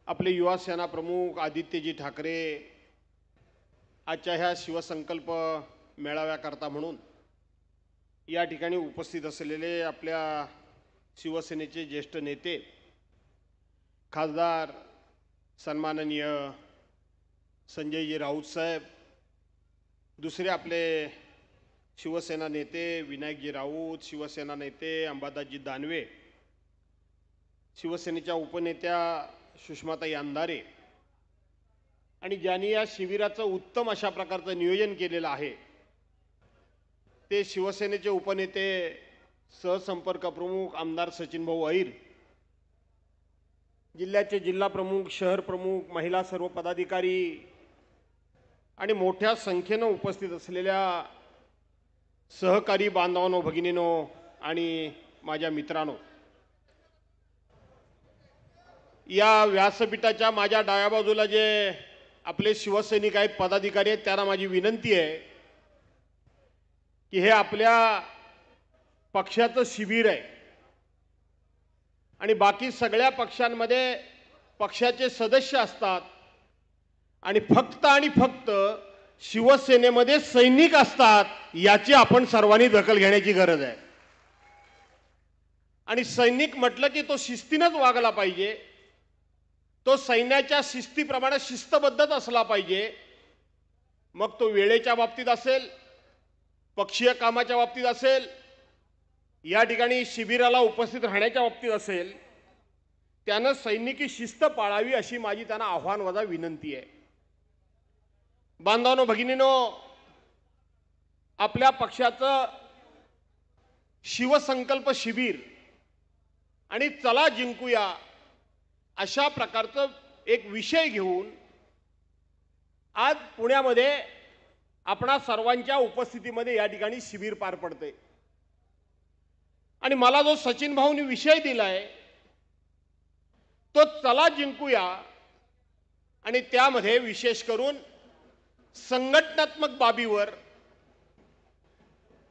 आपले युवा सेना प्रमुख आदित्यजी ठाकरे आजच्या ह्या शिवसंकल्प मेळाव्याकरता म्हणून या ठिकाणी उपस्थित असलेले आपल्या शिवसेनेचे ज्येष्ठ नेते खासदार सन्माननीय संजयजी राऊत साहेब, दुसरे आपले शिवसेना नेते विनायकजी राऊत, शिवसेना नेते अंबादासजी दानवे, शिवसेनेच्या उपनेत्या सुषमाताई अंधारे आणि ज्यांनी या शिबिराचं उत्तम अशा प्रकारचं नियोजन केलेलं आहे ते शिवसेनेचे उपनेते सहसंपर्क प्रमुख आमदार सचिन भाऊ अहिर, जिल्ह्याचे जिल्हा प्रमुख, शहर प्रमुख, महिला सर्व पदाधिकारी आणि मोठ्या संख्येने उपस्थित असलेल्या सहकारी बांधवांनो, भगिनींनो आणि माझ्या मित्रांनो, या व्यासपीठाच्या माझ्या डाव्या बाजूला जे आपले शिवसैनिक आहेत, पदाधिकारी आहेत, त्यांना माझी विनंती आहे की हे आपल्या पक्षाचं शिबिर आहे आणि बाकी सगळ्या पक्षांमध्ये पक्षाचे सदस्य असतात आणि फक्त शिवसेनेमध्ये सैनिक असतात, याची आपण सर्वांनी दखल घेण्याची गरज आहे। आणि सैनिक म्हटलं की तो शिस्तीनंच वागला पाहिजे, तो सैन्याच्या शिस्तीप्रमाणे शिस्तबद्धच असला पाहिजे। मग तो वेळेच्या बाबतीत असेल, पक्षीय कामाच्या बाबतीत असेल, या ठिकाणी शिबिराला उपस्थित राहण्याच्या बाबतीत असेल, त्यानं सैनिकी शिस्त पाळावी अशी माझी त्यांना आव्हानवजा विनंती आहे। बांधवांनो, भगिनींनो, आपल्या पक्षाचं शिवसंकल्प शिबिर आणि चला जिंकूया अशा प्रकारचं एक विषय घेऊन आज पुण्यामध्ये आपणा सर्वांच्या उपस्थितीमध्ये या ठिकाणी शिबिर पार पडते। आणि मला जो सचिन भाऊंनी विषय दिलाय तो चला जिंकूया, आणि त्यामध्ये विशेष करून संघटनात्मक बाबीवर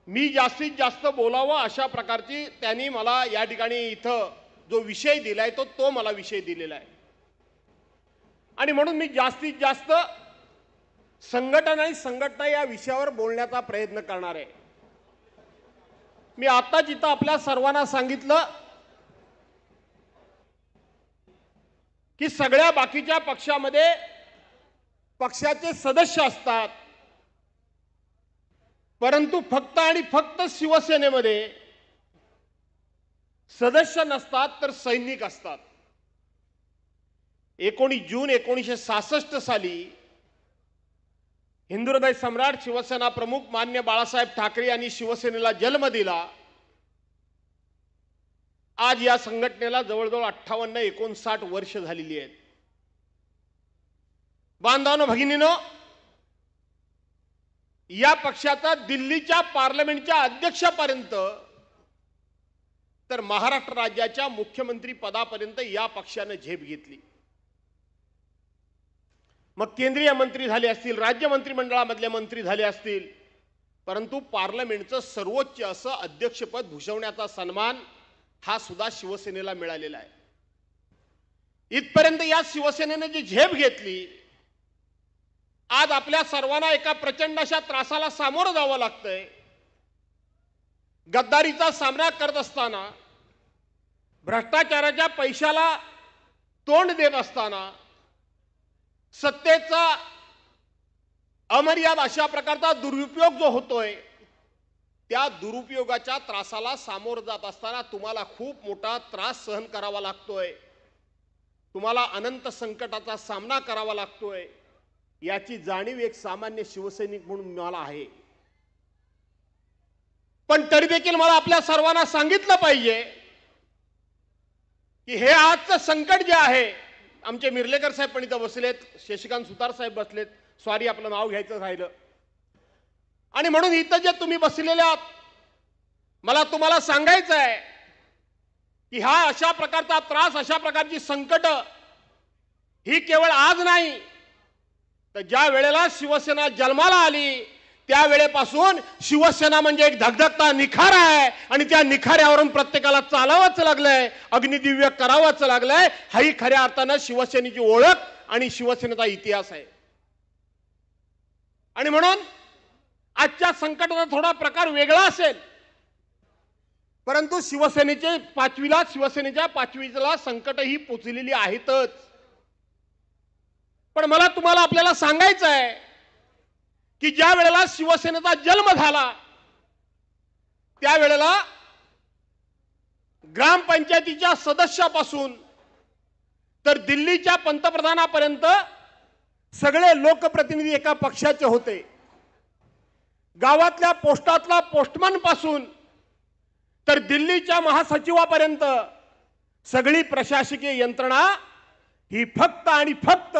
मी जास्तीत जास्त बोलावं अशा प्रकारची त्यांनी मला या ठिकाणी इथं जो विषय दिलाय तो मला विषय दिलेला आहे। आणि म्हणून मी जास्तीत जास्त संघटना या विषयावर बोलण्याचा प्रयत्न करणार आहे। मी आता जिथं आपल्या सर्वांना सांगितलं की सगळ्या बाकीच्या पक्षामध्ये पक्षाचे सदस्य असतात, परंतु फक्त शिवसेनेमध्ये सदस्य नसतात तर सैनिक असतात। 19 जून 1966 साली हिंदुहृदय सम्राट शिवसेना प्रमुख मान्य बाळासाहेब ठाकरे यांनी शिवसेनेला जन्म दिला। आज या संघटनेला जवळजवळ 58-59 वर्ष झालेली आहेत। बांधवांनो, भगिनींनो, या पक्षाचा दिल्लीच्या पार्लमेंटच्या अध्यक्षापर्यंत तर महाराष्ट्र राज्याच्या मुख्यमंत्री पदापर्यंत या पक्षाने झेप घेतली। मग केंद्रीय मंत्री झाले असतील, राज्य मंत्रिमंडळामधले मंत्री झाले असतील, परंतु पार्लमेंटचं सर्वोच्च असं अध्यक्षपद भूषवण्याचा सन्मान हा सुद्धा शिवसेनेला मिळालेला आहे। इथपर्यंत या शिवसेनेने जी झेप घेतली, आज आपल्या सर्वांना एका प्रचंड अशा त्रासाला सामोरं जावं लागतंय। गद्दारीचा सामना करत असताना, भ्रष्टाचाराच्या पैशाला तोंड देत असताना, सत्तेचा अमर्याद अशा प्रकारचा दुरुपयोग जो होतोय, त्या दुरुपयोगाच्या त्रासाला सामोरं जात असताना तुम्हाला खूप मोठा त्रास सहन करावा लागतोय, तुम्हाला अनंत संकटाचा सामना करावा लागतोय, याची जाणीव एक सामान्य शिवसैनिक म्हणून मला आहे। पण तरी देखील मला आपल्या सर्वांना सांगितलं पाहिजे की हे आजचं संकट जे आहे, आमचे मिर्लेकर साहेब पण इथं बसलेत, शशिकांत सुतार साहेब बसलेत, सॉरी आपलं नाव घ्यायचं राहिलं, आणि म्हणून इथं जे तुम्ही बसलेले आहात, मला तुम्हाला सांगायचं आहे की हा अशा प्रकारचा त्रास, अशा प्रकारची संकट ही केवळ आज नाही, तर ज्या वेळेला शिवसेना जन्माला आली त्यावेळेपासून शिवसेना म्हणजे एक धगधगता निखारा आहे आणि त्या निखाऱ्यावरून प्रत्येकाला चालावंच लागलंय, अग्निदिव्य करावंच लागलंय. हाही खऱ्या अर्थानं शिवसेनेची ओळख आणि शिवसेनेचा इतिहास आहे. आणि म्हणून आजच्या संकटाचा थोडा प्रकार वेगळा असेल, परंतु शिवसेनेच्या पाचवीला संकटही पोचलेली आहेतच. पण मला तुम्हाला आपल्याला सांगायचं आहे की ज्या वेळेला शिवसेनेचा जन्म झाला त्यावेळेला ग्रामपंचायतीच्या सदस्यापासून तर दिल्लीच्या पंतप्रधानापर्यंत सगळे लोकप्रतिनिधी एका पक्षाचे होते. गावातल्या पोस्टातला पोस्टमन पासून तर दिल्लीच्या महासचिवापर्यंत सगळी प्रशासकीय यंत्रणा ही फक्त आणि फक्त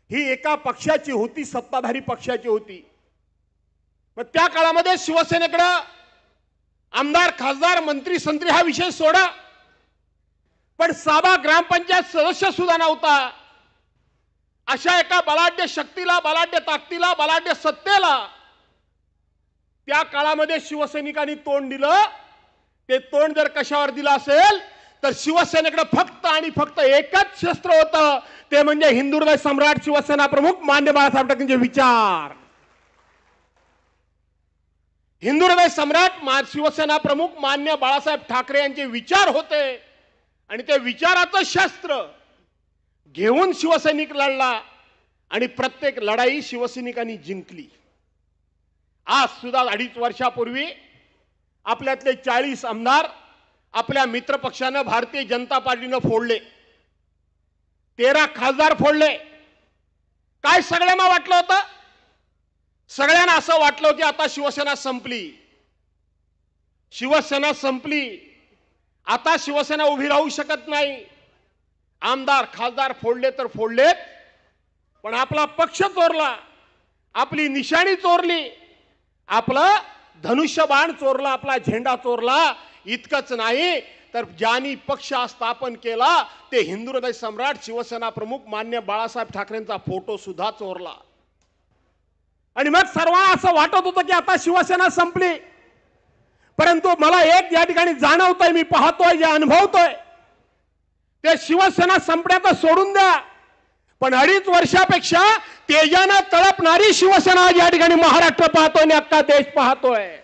ही एका पक्षाची होती, सत्ताधारी पक्षाची होती. मग त्या काळामध्ये शिवसेनेकडे आमदार, खासदार, मंत्री, संत्री हा विषय सोडा, पण साधा ग्रामपंचायत सदस्य सुद्धा नव्हता. अशा एका बलाढ्य शक्तीला, बलाढ्य ताकदीला, बलाढ्य सत्तेला त्या काळामध्ये शिवसैनिकांनी तोंड दिलं. ते तोंड जर कशावर दिलं असेल तर शिवसेनेकडे फक्त आणि फक्त एकच शस्त्र होतं, ते म्हणजे हिंदुहृदय सम्राट शिवसेना प्रमुख मान्य बाळासाहेब ठाकरेंचे विचार. हिंदुहृदय सम्राट शिवसेना प्रमुख मान्य बाळासाहेब ठाकरे यांचे विचार होते आणि ते विचाराचं शस्त्र घेऊन शिवसैनिक लढला आणि प्रत्येक लढाई शिवसैनिकांनी जिंकली. आज सुद्धा 2.5 वर्षापूर्वी आपल्यातले 40 आमदार आपल्या मित्र पक्षानं भारतीय जनता पार्टीनं फोडले, 13 खासदार फोडले. काय सगळ्यांना वाटलं होतं? सगळ्यांना असं वाटलं की आता शिवसेना संपली, शिवसेना संपली, आता शिवसेना उभी राहू शकत नाही. आमदार खासदार फोडले तर फोडलेत, पण आपला पक्ष चोरला, आपली निशाणी चोरली, आपलं धनुष्यबाण चोरला, आपला झेंडा चोरला. इतकंच नाही तर ज्यांनी पक्ष स्थापन केला ते हिंदुहृदय सम्राट शिवसेना प्रमुख मान्य बाळासाहेब ठाकरेंचा फोटो सुद्धा चोरला. आणि मग सर्वांना असं वाटत होतं की आता शिवसेना संपली. परंतु मला एक या ठिकाणी जाणवतंय, मी पाहतोय, जे अनुभवतोय, ते शिवसेना संपण्याचं सोडून द्या, पण 2.5 वर्षापेक्षा तेजानं तळपणारी शिवसेना या ठिकाणी महाराष्ट्र पाहतोय आणि अख्खा देश पाहतोय.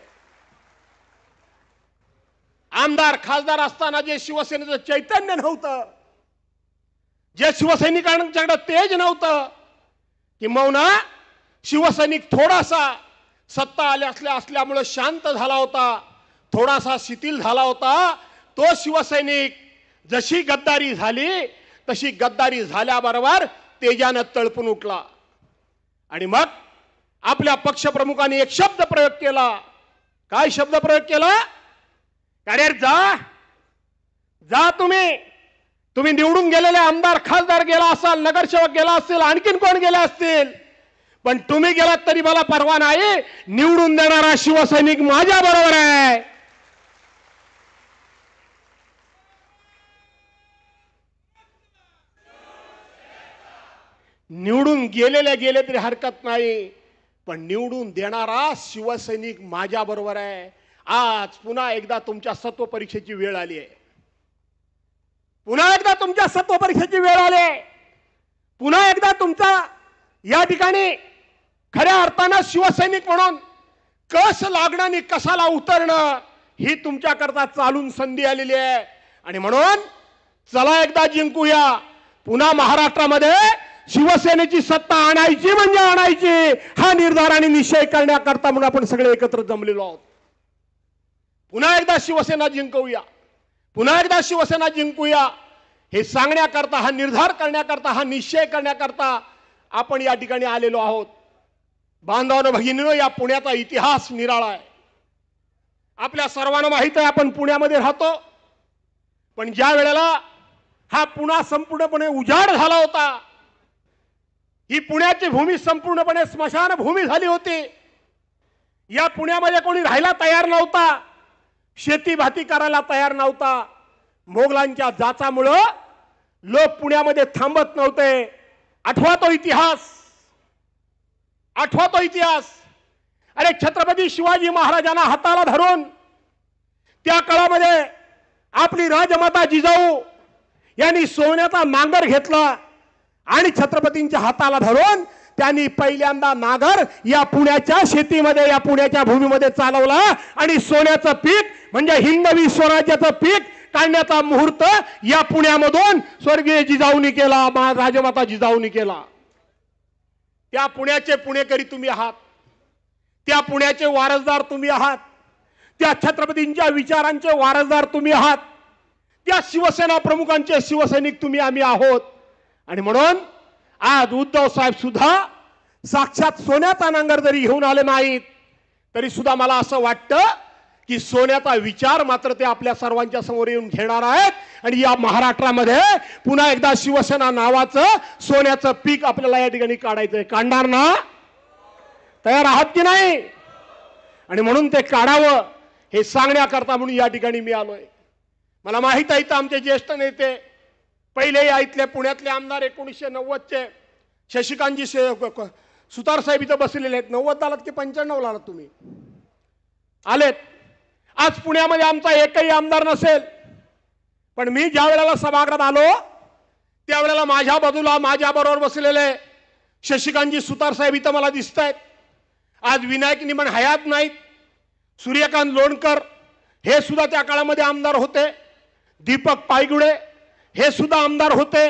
आमदार खासदार असताना जे शिवसेनेचं चैतन्य नव्हतं, जे शिवसैनिकांच्याकडे तेज नव्हतं, किंबहुना शिवसैनिक थोडासा सत्ता असल्यामुळे शांत झाला होता, थोडासा शिथिल झाला होता, तो शिवसैनिक जशी गद्दारी झाली तशी गद्दारी झाल्याबरोबर तेजानं तळपून उठला. आणि मग आपल्या पक्षप्रमुखांनी एक शब्द प्रयोग केला. काय शब्द प्रयोग केला? अरे जा तुम्ही निवडून गेलेले आमदार खासदार गेला असाल, नगरसेवक गेला असेल, आणखीन कोण गेले असतील, पण तुम्ही गेलात तरी मला परवा नाही. निवडून देणारा शिवसैनिक माझ्या बरोबर आहे. निवडून गेले तरी हरकत नाही, पण निवडून देणारा शिवसैनिक माझ्या बरोबर आहे. आज पुन्हा एकदा तुमच्या सत्व परीक्षेची वेळ आली आहे. पुन्हा एकदा तुमच्या सत्व परीक्षेची वेळ आली आहे. पुन्हा एकदा तुमचा या ठिकाणी खऱ्या अर्थानं शिवसैनिक म्हणून कस लागणं आणि कसाला उतरणं ही तुमच्याकरता चालून संधी आलेली आहे. आणि म्हणून चला एकदा जिंकूया. पुन्हा महाराष्ट्रामध्ये शिवसेनेची सत्ता आणायची म्हणजे आणायची, हा निर्धार आणि निश्चय करण्याकरता म्हणून आपण सगळे एकत्र जमलेलो आहोत. पुन्हा एकदा शिवसेना जिंकूया, पुन्हा एकदा शिवसेना जिंकूया हे सांगण्याकरता, हा निर्धार करण्याकरता, हा निश्चय करण्याकरता आपण या ठिकाणी आलेलो आहोत. बांधवांनो, भगिनींनो, या पुण्याचा इतिहास निराळा आहे. आपल्या सर्वांना माहित आहे आपण पुण्यामध्ये राहतो, पण ज्या वेळेला हा पुणा संपूर्णपणे उजाड झाला होता, ही पुण्याची भूमी संपूर्णपणे स्मशान भूमी झाली होती. या पुण्यामध्ये कोणी राहायला तयार नव्हता, शेती भाती करायला तयार नव्हता. मोगलांच्या जाचामुळे लोक पुण्यामध्ये थांबत नव्हते. आठवा तो इतिहास. अरे छत्रपती शिवाजी महाराजांना हाताला धरून त्या काळामध्ये आपली राजमाता जिजाऊ यांनी सोन्याचा नांगर घेतला आणि छत्रपतींच्या हाताला धरून त्यांनी पहिल्यांदा नांगर या पुण्याच्या शेतीमध्ये, या पुण्याच्या भूमीमध्ये चालवला आणि सोन्याचं पीक म्हणजे हिंदवी स्वराज्याचं पीक काढण्याचा मुहूर्त या पुण्यामधून स्वर्गीय जिजाऊनी केला, राजमाता जिजाऊनी केला. त्या पुण्याचे पुणेकरी तुम्ही आहात, त्या पुण्याचे वारसदार तुम्ही आहात, त्या छत्रपतींच्या विचारांचे वारसदार तुम्ही आहात, त्या शिवसेना प्रमुखांचे शिवसैनिक तुम्ही आम्ही आहोत. आणि म्हणून आज उद्धव साहेब सुद्धा साक्षात सोन्याचा नांगर जरी घेऊन आले नाहीत तरी सुद्धा मला असं वाटतं की सोन्याचा विचार मात्र ते आपल्या सर्वांच्या समोर येऊन घेणार आहेत आणि या महाराष्ट्रामध्ये पुन्हा एकदा शिवसेना नावाचं सोन्याचं पीक आपल्याला या ठिकाणी काढायचंय. काढणार ना? तयार आहात की नाही? आणि म्हणून ते काढावं हे सांगण्याकरता म्हणून या ठिकाणी मी आलोय. मला माहित आहे तर आमचे ज्येष्ठ नेते पहिले या इथले पुण्यातले आमदार 1990चे शशिकांतजी सुतार साहेब इथं बसलेले आहेत. 90 आलात की 95 आलात तुम्ही? आलेत. आज पुण्यामध्ये आमचा एकही आमदार नसेल, पण मी ज्या वेळेला सभागृहात आलो त्यावेळेला माझ्या बाजूला माझ्या बरोबर बसलेले शशिकांतजी सुतार साहेब इथं मला दिसत आहेत. आज विनायक निमण हयात नाहीत. सूर्यकांत लोणकर हे सुद्धा त्या काळामध्ये आमदार होते. दीपक पायगुडे हे सुद्धा आमदार होते.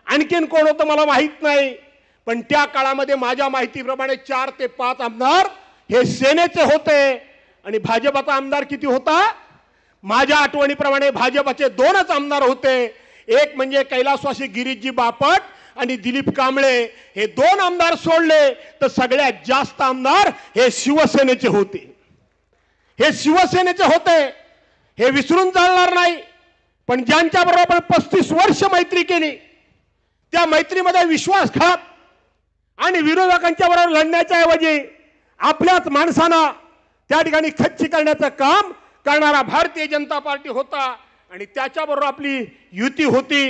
आणखीन कोण होतं मला माहित नाही, पण त्या काळामध्ये माझ्या माहितीप्रमाणे 4 ते 5 आमदार हे सेनेचे होते. आणि भाजपचा आमदार किती होता? माझ्या आठवणीप्रमाणे भाजपचे 2च आमदार होते. एक म्हणजे कैलासवासी गिरीशजी बापट आणि दिलीप कांबळे. हे 2 आमदार सोडले तर सगळ्यात जास्त आमदार हे शिवसेनेचे होते. हे शिवसेनेचे होते, हे विसरून चालणार नाही. पण ज्यांच्याबरोबर आपण 35 वर्ष मैत्री केली त्या मैत्रीमध्ये विश्वासघात आणि विरोधकांच्या बरोबर लढण्याच्या ऐवजी आपल्याच माणसांना त्या ठिकाणी खच्ची करण्याचं काम करणारा भारतीय जनता पार्टी होता आणि त्याच्याबरोबर आपली युती होती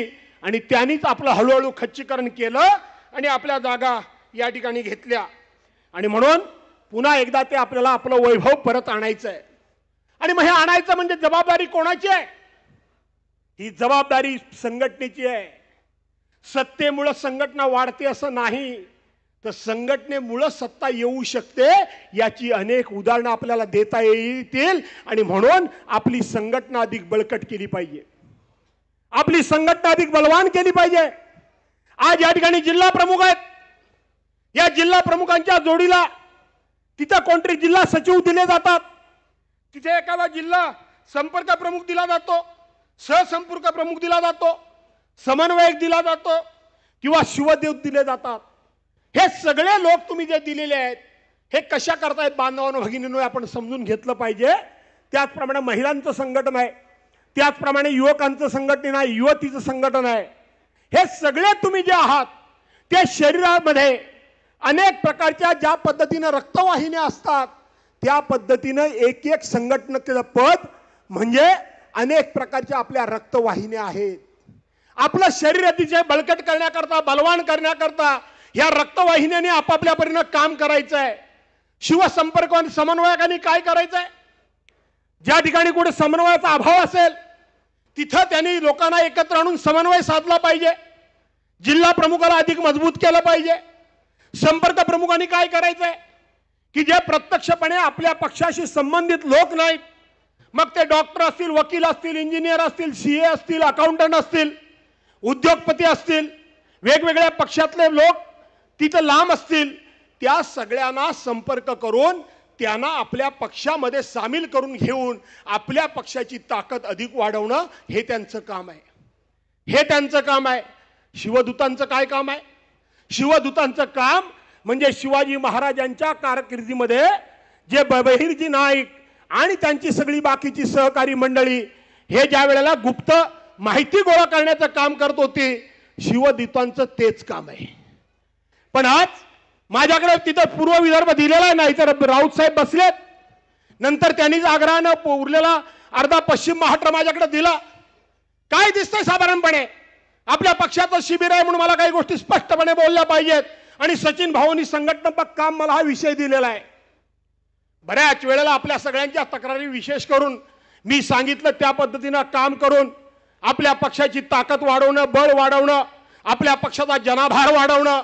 आणि त्यांनीच आपलं हळूहळू खच्चीकरण केलं आणि आपल्या जागा या ठिकाणी घेतल्या. आणि म्हणून पुन्हा एकदा ते आपल्याला आपलं वैभव परत आणायचं आहे. आणि मग हे आणायचं म्हणजे जबाबदारी कोणाची आहे? ही जबाबदारी संघटनेची आहे. सत्तेमुळे संघटना वाढते असं नाही, तर संघटनेमुळे सत्ता येऊ शकते याची अनेक उदाहरणं आपल्याला देता येतील. आणि म्हणून आपली संघटना अधिक बळकट केली पाहिजे, आपली संघटना अधिक बलवान केली पाहिजे. आज या ठिकाणी जिल्हा प्रमुख आहेत. या जिल्हा प्रमुखांच्या जोडीला तिथं कोणतरी जिल्हा सचिव दिले जातात, तिथे एखादा जिल्हा संपर्क प्रमुख दिला जातो, सहसंपर्क प्रमुख दिला जातो, समन्वयक दिला जातो किंवा शिवदेव दिले जातात. हे सगळे लोक तुम्ही जे दिलेले आहेत हे कशा करतायत बांधवांनो भगिनींनो आपण समजून घेतलं पाहिजे. त्याचप्रमाणे महिलांचं संघटन आहे, त्याचप्रमाणे युवकांचं संघटन आहे, युवतीचं संघटन आहे. हे सगळे तुम्ही जे आहात ते शरीरामध्ये अनेक प्रकारच्या ज्या पद्धतीने रक्तवाहिन्या असतात त्या पद्धतीने एक एक संघटनेचं पद म्हणजे अनेक प्रकारच्या आपल्या रक्तवाहिन्या आहेत. आपलं शरीर अतिशय बळकट करण्याकरता, बलवान करण्याकरता या रक्तवाहिन्यांनी आपापल्या परीने काम करायचं आहे. शिवसंपर्क आणि समन्वयकांनी काय करायचं आहे? ज्या ठिकाणी कुठे समन्वयाचा अभाव असेल तिथं त्यांनी लोकांना एकत्र आणून समन्वय साधला पाहिजे. जिल्हा प्रमुखाला अधिक मजबूत केलं पाहिजे. संपर्क प्रमुखांनी काय करायचंय की जे प्रत्यक्षपणे आपल्या पक्षाशी संबंधित लोक नाहीत, मग ते डॉक्टर असतील, वकील असतील, इंजिनियर असतील, सीए असतील, अकाउंटंट असतील, उद्योगपती असतील, वेगवेगळ्या पक्षातले लोक तिथं लांब असतील, त्या सगळ्यांना संपर्क करून त्यांना आपल्या पक्षामध्ये सामील करून घेऊन आपल्या पक्षाची ताकद अधिक वाढवणं हे त्यांचं काम आहे. हे त्यांचं काम आहे. शिवदूतांचं काय काम आहे? शिवदूतांचं काम म्हणजे शिवाजी महाराजांच्या कारकिर्दीमध्ये जे बहिर्जी नाईक आणि त्यांची सगळी बाकीची सहकारी मंडळी हे ज्या वेळेला गुप्त माहिती गोळा करण्याचं काम करत होते, शिवदूतांचं तेच काम आहे. पण आज माझ्याकडे तिथं पूर्व विदर्भ दिलेला आहे, नाही तर राऊत साहेब बसलेत, नंतर त्यांनीच आग्रहानं उरलेला अर्धा पश्चिम महाराष्ट्र माझ्याकडे दिला. काय दिसतंय साधारणपणे? आपल्या पक्षाचं शिबिर आहे म्हणून मला काही गोष्टी स्पष्टपणे बोलल्या पाहिजेत आणि सचिन भाऊंनी संघटनात्मक काम मला हा विषय दिलेला आहे. बऱ्याच वेळेला आपल्या सगळ्यांच्या तक्रारी विशेष करून मी सांगितलं त्या पद्धतीनं काम करून आपल्या पक्षाची ताकद वाढवणं, बळ वाढवणं, आपल्या पक्षाचा जनाधार वाढवणं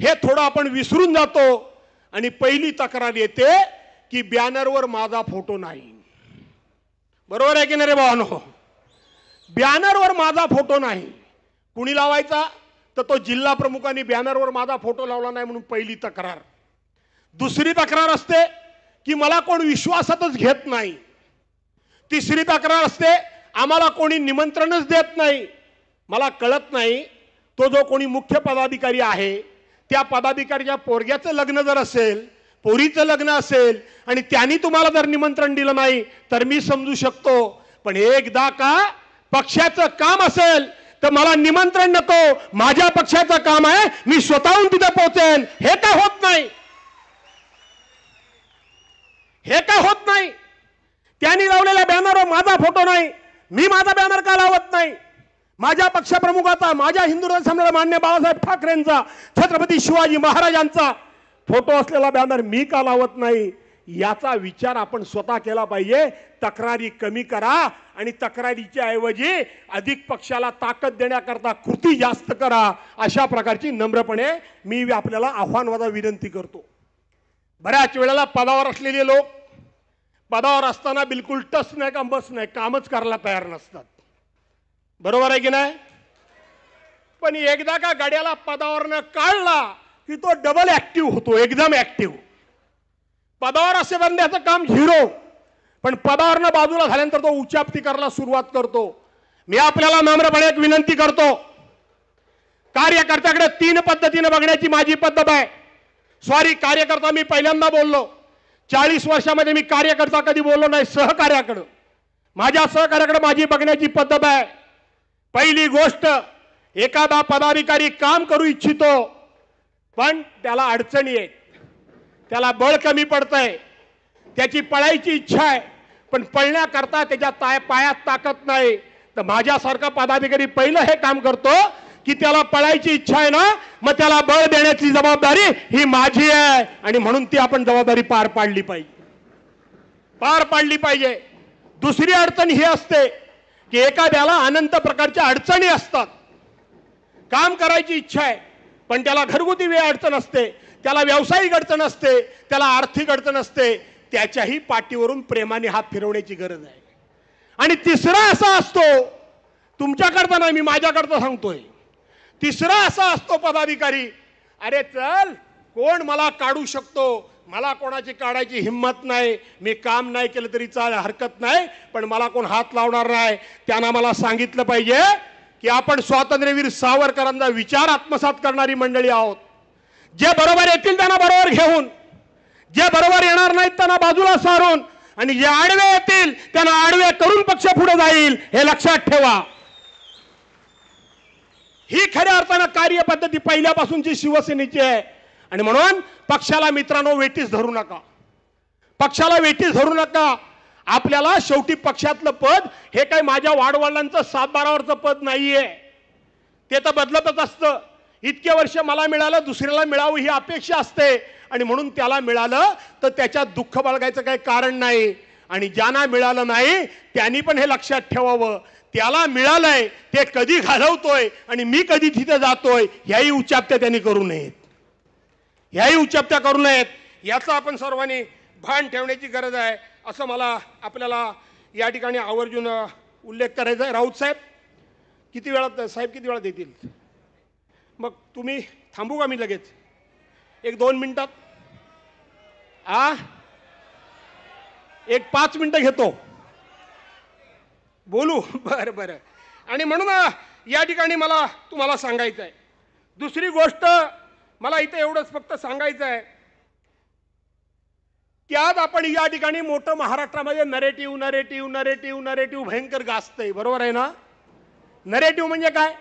हे थोडं आपण विसरून जातो आणि पहिली तक्रार येते की बॅनरवर माझा फोटो नाही. बरोबर आहे की नाही रे भावानो? बॅनरवर माझा फोटो नाही. कुणी लावायचा? तर तो जिल्हा प्रमुखांनी बॅनरवर माझा फोटो लावला नाही म्हणून पहिली तक्रार. दुसरी तक्रार असते की मला कोण विश्वासातच घेत नाही. तिसरी तक्रार असते आम्हाला कोणी निमंत्रणच देत नाही. मला कळत नाही तो जो कोणी मुख्य पदाधिकारी आहे त्या पदाधिकाऱ्याच्या पोरग्याचं लग्न जर असेल, पोरीचं लग्न असेल आणि त्यांनी तुम्हाला जर निमंत्रण दिलं नाही तर मी समजू शकतो. पण एकदा का पक्षाचं काम असेल तर मला निमंत्रण नको, माझ्या पक्षाचं काम आहे, मी स्वतःहून तिथे पोहोचेन. हे का होत नाही? हे का होत नाही? त्यांनी लावलेल्या बॅनरवर माझा फोटो नाही, मी माझा बॅनर का लावत नाही? माझ्या पक्षप्रमुखाचा, माझ्या हिंदू सम्राट मान्य बाळासाहेब ठाकरेंचा, छत्रपती शिवाजी महाराजांचा फोटो असलेला बॅनर मी का लावत नाही? याचा विचार आपण स्वतः केला पाहिजे. तक्रारी कमी करा आणि तक्रारीच्या ऐवजी अधिक पक्षाला ताकद देण्याकरता कृती जास्त करा. अशा प्रकारची नम्रपणे मी आपल्याला आव्हानवादा विनंती करतो. बऱ्याच वेळेला पदावर असलेले लोक पदावर असताना बिलकुल टस नाही का बस नाही, कामच करायला तयार नसतात. बरोबर आहे की नाही? पण एकदा का गाड्याला पदावरनं काढला की तो डबल ऍक्टिव्ह होतो, एकदम ऍक्टिव्ह. पदावर असेपर्यंत त्याचं काम झिरो, पण पदावरनं बाजूला झाल्यानंतर तो उच्चापती करायला सुरुवात करतो. मी आपल्याला नम्रपणे एक विनंती करतो, कार्यकर्त्याकडे तीन पद्धतीने बघण्याची माझी पद्धत आहे. सॉरी, कार्यकर्ता मी पहिल्यांदा बोललो. 40 वर्षामध्ये मी कार्यकर्ता कधी बोललो नाही. सहकार्याकडे, माझ्या सहकार्याकडे माझी बघण्याची पद्धत आहे. पहिली गोष्ट, एखादा पदाधिकारी काम करू इच्छितो पण त्याला अडचणी आहेत, त्याला बळ कमी पडतंय, त्याची पळायची इच्छा आहे पण पळण्याकरता त्याच्या पायात ताकद नाही. तर माझ्यासारखा पदाधिकारी पहिलं हे काम करतो की त्याला पळायची इच्छा आहे ना, मग त्याला बळ देण्याची जबाबदारी ही माझी आहे आणि म्हणून ती आपण जबाबदारी पार पाडली पाहिजे. दुसरी अडचण ही असते की एखाद्याला अनंत प्रकारच्या अडचणी असतात. काम करायची इच्छा आहे पण त्याला घरगुती अडचण असते, त्याला व्यावसायिक अडचण असते, त्याला आर्थिक अडचण असते. त्याच्याही पाठीवरून प्रेमाने हात फिरवण्याची गरज आहे. आणि तिसरा असा असतो, तुमच्याकरता नाही मी माझ्याकरता सांगतोय, तिसरा असा असतो पदाधिकारी, अरे चल कोण मला काढू शकतो, मला कोणाची काढायची हिम्मत नाही, मी काम नाही केलं तरी हरकत नाही, पण मला कोण हात लावणार नाही. त्यांना मला सांगितलं पाहिजे की आपण स्वातंत्र्यवीर सावरकरांचा विचार आत्मसात करणारी मंडळी आहोत. जे बरोबर येतील त्यांना बरोबर घेऊन, जे बरोबर येणार नाहीत त्यांना बाजूला सारून, आणि जे आडवे येतील त्यांना आडवे करून पक्ष पुढे जाईल, हे लक्षात ठेवा. ही खऱ्या अर्थानं कार्यपद्धती पहिल्यापासूनची शिवसेनेची आहे. आणि म्हणून पक्षाला मित्रांनो वेठीस धरू नका, पक्षाला वेठीस धरू नका. आपल्याला शेवटी पक्षातलं पद हे काही माझ्या वाडवडिलांचं 7-12 पद नाहीये, ते तर बदलतच असतं. इतके वर्ष मला मिळालं, दुसऱ्याला मिळावं ही अपेक्षा असते आणि म्हणून त्याला मिळालं तर त्याच्यात दुःख बाळगायचं काही कारण नाही. आणि ज्यांना मिळालं नाही त्यांनी पण हे लक्षात ठेवावं, त्याला मिळालंय ते कधी घालवतोय आणि मी कधी तिथे जातोय ह्याही उच्चाप्त्या त्यांनी करू नयेत, ह्याही उच्चाप्त्या करू नयेत. याचा आपण सर्वांनी भान ठेवण्याची गरज आहे असं मला आपल्याला या ठिकाणी आवर्जून उल्लेख करायचा आहे. राऊत साहेब किती वेळात येतील? मग तुम्ही थांबू का? मी लगेच 1-2 मिनिटात, 1-5 मिनिटं घेतो, बोलू. बरं. आणि म्हणून या ठिकाणी मला तुम्हाला सांगायचं आहे. दुसरी गोष्ट मला इथे एवढंच फक्त सांगायचं आहे की आज आपण या ठिकाणी मोठं महाराष्ट्रामध्ये नरेटिव्ह भयंकर गाजतंय. बरोबर आहे ना? नरेटिव्ह म्हणजे काय?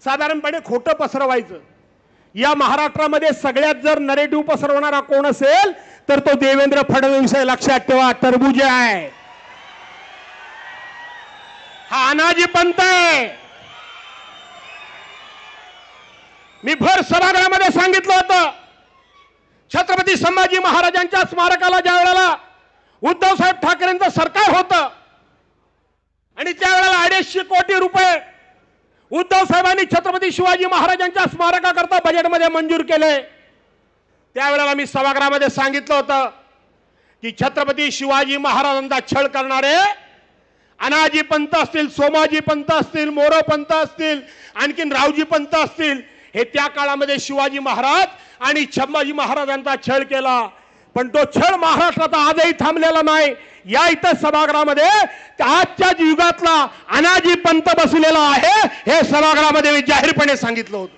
साधारणपणे खोटं पसरवायचं. या महाराष्ट्रामध्ये सगळ्यात जर नरेटिव्ह पसरवणारा कोण असेल तर तो देवेंद्र फडणवीस आहे. लक्षात ठेवा, टरबूज आहे, हा अनाजी पंत आहे. मी भर सभागृहामध्ये सांगितलं होतं, छत्रपती संभाजी महाराजांच्या स्मारकाला ज्या वेळेला उद्धव साहेब ठाकरेंचं सरकार होतं आणि त्यावेळेला 250 कोटी रुपये उद्धव साहेबांनी छत्रपती शिवाजी महाराजांच्या स्मारकाकरता बजेटमध्ये मंजूर केले। त्यावेळेला मी सभागृहामध्ये सांगितलं होतं की छत्रपती शिवाजी महाराजांचा छळ करणारे अनाजी पंत असतील, सोमाजी पंत असतील, मोरो पंत असतील, आणखीन रावजी पंत असतील, हे त्या काळामध्ये शिवाजी महाराज आणि संभाजी महाराजांचा छळ केला। पण तो छळ महाराष्ट्रात आजही थांबलेला नाही। या इथं सभागृहामध्ये आजच्या युगातला अनाजी पंत बसलेला आहे हे सभागृहामध्ये मी जाहीरपणे सांगितलं होतं।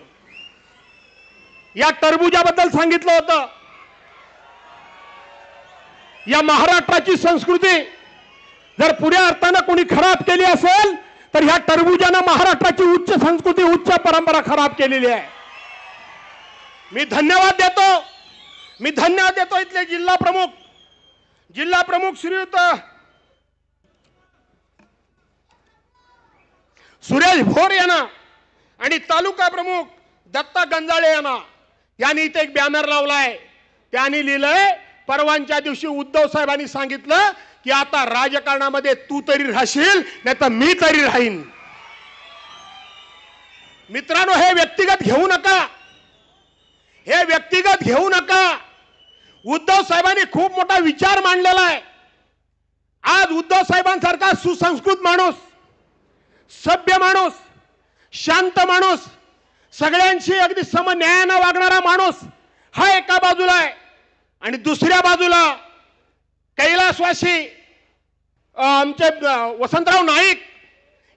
या टरबुजाबद्दल सांगितलं होतं। या महाराष्ट्राची संस्कृती जर पुऱ्या अर्थानं कोणी खराब केली असेल तर ह्या टरबुजानं महाराष्ट्राची उच्च संस्कृती, उच्च परंपरा खराब केलेली आहे। मी धन्यवाद देतो इथले जिल्हा प्रमुख श्रीयुत सुरेश भोर यांना आणि तालुका प्रमुख दत्ता गंजाळे यांनी इथे एक बॅनर लावलाय। त्यांनी लिहिलंय, परवांच्या दिवशी उद्धव साहेबांनी सांगितलं की आता राजकारणामध्ये तू तरी राहशील नाही तर मी तरी राहीन। मित्रांनो, हे व्यक्तिगत घेऊ नका। उद्धव साहेबांनी खूप मोठा विचार मांडलेला आहे। आज उद्धव साहेबांसारखा सुसंस्कृत माणूस, सभ्य माणूस, शांत माणूस, सगळ्यांशी अगदी समन्यायाने वागणारा माणूस हा एका बाजूला आहे आणि दुसऱ्या बाजूला कैलासवासी आमचे वसंतराव नाईक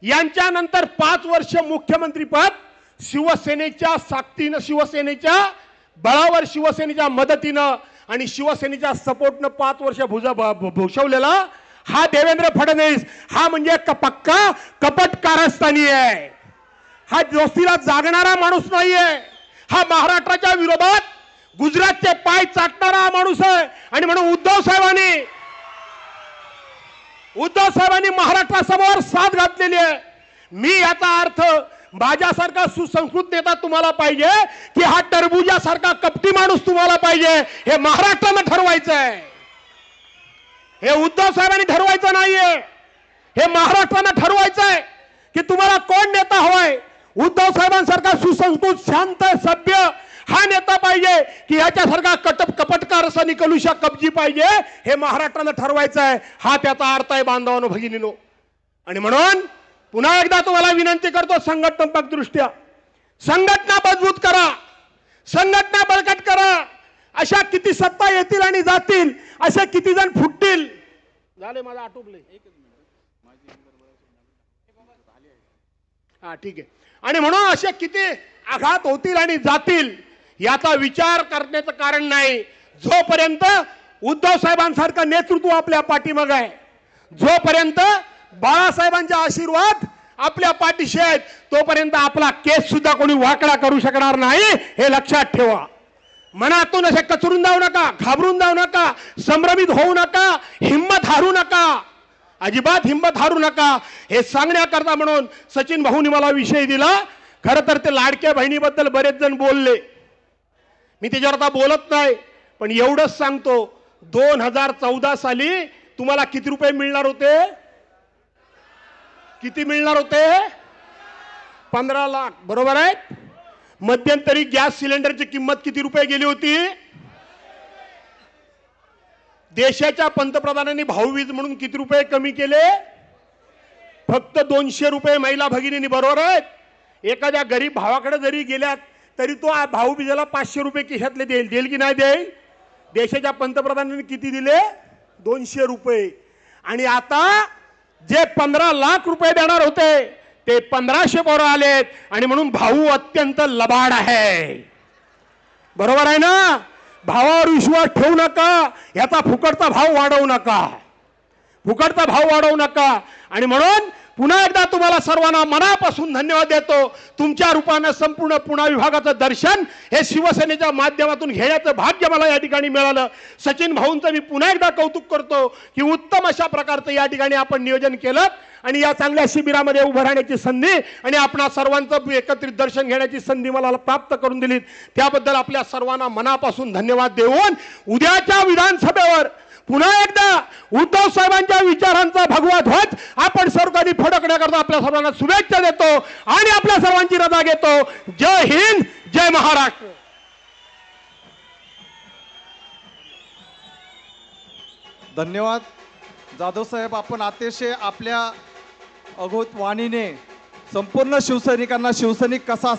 यांच्यानंतर 5 वर्ष मुख्यमंत्रीपद शिवसेनेच्या साक्तीनं, शिवसेनेच्या बळावर, शिवसेनेच्या मदतीनं आणि शिवसेनेच्या सपोर्टनं 5 वर्ष भूषवलेला हा देवेंद्र फडणवीस हा म्हणजे पक्का कपट कारस्थानी आहे। हा दोस्तीला जागणारा माणूस नाहीये। हा महाराष्ट्राच्या विरोधात गुजरातचे पाय चाटणारा माणूस आहे आणि म्हणून उद्धव साहेबांनी महाराष्ट्रासमोर साथ घातलेली आहे। मी याचा अर्थ माझ्यासारखा सुसंस्कृत नेता तुम्हाला पाहिजे की हा टरबुजासारखा कपटी माणूस तुम्हाला पाहिजे, हे महाराष्ट्रानं ठरवायचं आहे। हे उद्धव साहेबांनी ठरवायचं नाहीये, हे महाराष्ट्रानं ठरवायचं आहे की तुम्हाला कोण नेता हवाय। उद्धव साहेबांसारखा सुसंस्कृत, शांत, सभ्य हा नेता पाहिजे की याच्यासारखा कपटकार असा निकलुशा कब्जी पाहिजे, हे महाराष्ट्रानं ठरवायचं आहे। हा त्याचा अर्थ आहे बांधवांनो, भगिनीनो। आणि म्हणून पुन्हा एकदा तुम्हाला विनंती करतो, संघटनात्मक दृष्ट्या संघटना मजबूत करा, संघटना बळकट करा। अशा किती सत्ता येतील आणि जातील, असे किती जण फुटतील। झाले, माझा आटोपले, हा ठीक आहे। आणि म्हणून असे किती आघात होतील आणि जातील याचा विचार करण्याचं कारण नाही। जोपर्यंत उद्धव साहेबांसारखं नेतृत्व आपल्या पाठीमागे आहे, जोपर्यंत बाळासाहेबांचा आशीर्वाद आपल्या पाठीशी आहे, तोपर्यंत आपला केस सुद्धा कोणी वाकडा करू शकणार नाही, हे लक्षात ठेवा। मनातून असे कचरून जाऊ नका, घाबरून जाऊ नका, संभ्रमित होऊ नका, हिम्मत हारू नका, अजिबात हिम्मत हारू नका। हे सांगण्याकरता म्हणून सचिन भाऊनी मला विषय दिला। खरं तर ते लाडक्या बहिणीबद्दल बरेच जण बोलले, मी त्याच्यावर आता बोलत नाही, पण एवढंच सांगतो, 2014 साली तुम्हाला किती रुपये मिळणार होते? किती मिळणार होते? 15 लाख, बरोबर आहे। मध्यंतरी गॅस सिलेंडरची किंमत किती रुपये गेली होती? देशाच्या पंतप्रधानांनी भाऊबीज म्हणून किती रुपये कमी केले? फक्त 200 रुपये महिला भगिनींनी, बरोबर आहे। एखाद्या गरीब भावाकडे जरी गेल्यात तरी तो भाऊबीजेला 500 रुपये खिशातले देईल की नाही देईल? देशाच्या पंतप्रधानांनी किती दिले? 200 रुपये। आणि आता जे 15 लाख रुपये देणार होते ते 1500 पोरं आलेत आणि म्हणून भाऊ अत्यंत लबाड आहे, बरोबर आहे ना। भावावर विश्वास ठेवू नका, याचा फुकटचा भाव वाढवू नका, फुकटचा भाव वाढवू नका। आणि म्हणून पुन्हा एकदा तुम्हाला सर्वांना मनापासून धन्यवाद देतो. तुमच्या रूपानं संपूर्ण पुणे विभागाचं दर्शन हे शिवसेनेच्या माध्यमातून घेण्याचं भाग्य मला या ठिकाणी मिळालं. सचिन भाऊंचं मी पुन्हा एकदा कौतुक करतो की उत्तम अशा प्रकारचं या ठिकाणी आपण नियोजन केलं आणि या चांगल्या शिबिरामध्ये उभं राहण्याची संधी आणि आपणा सर्वांचं एकत्रित दर्शन घेण्याची संधी मला प्राप्त करून दिली. त्याबद्दल आपल्या सर्वांना मनापासून धन्यवाद देऊन उद्याच्या विधानसभेवर पुन्हा एकदा उद्धव साहेबांच्या विचारांचा भगवा ध्वज आपण सर्वांनी फडकण्याकरता आपल्या सर्वांना शुभेच्छा देतो आणि आपल्या सर्वांची रजा घेतो. जय हिंद, जय महाराष्ट्र. धन्यवाद जाधव साहेब. आपण अतिशय आपल्या अघोत वाणीने संपूर्ण शिवसैनिकांना शिवसैनिक कसा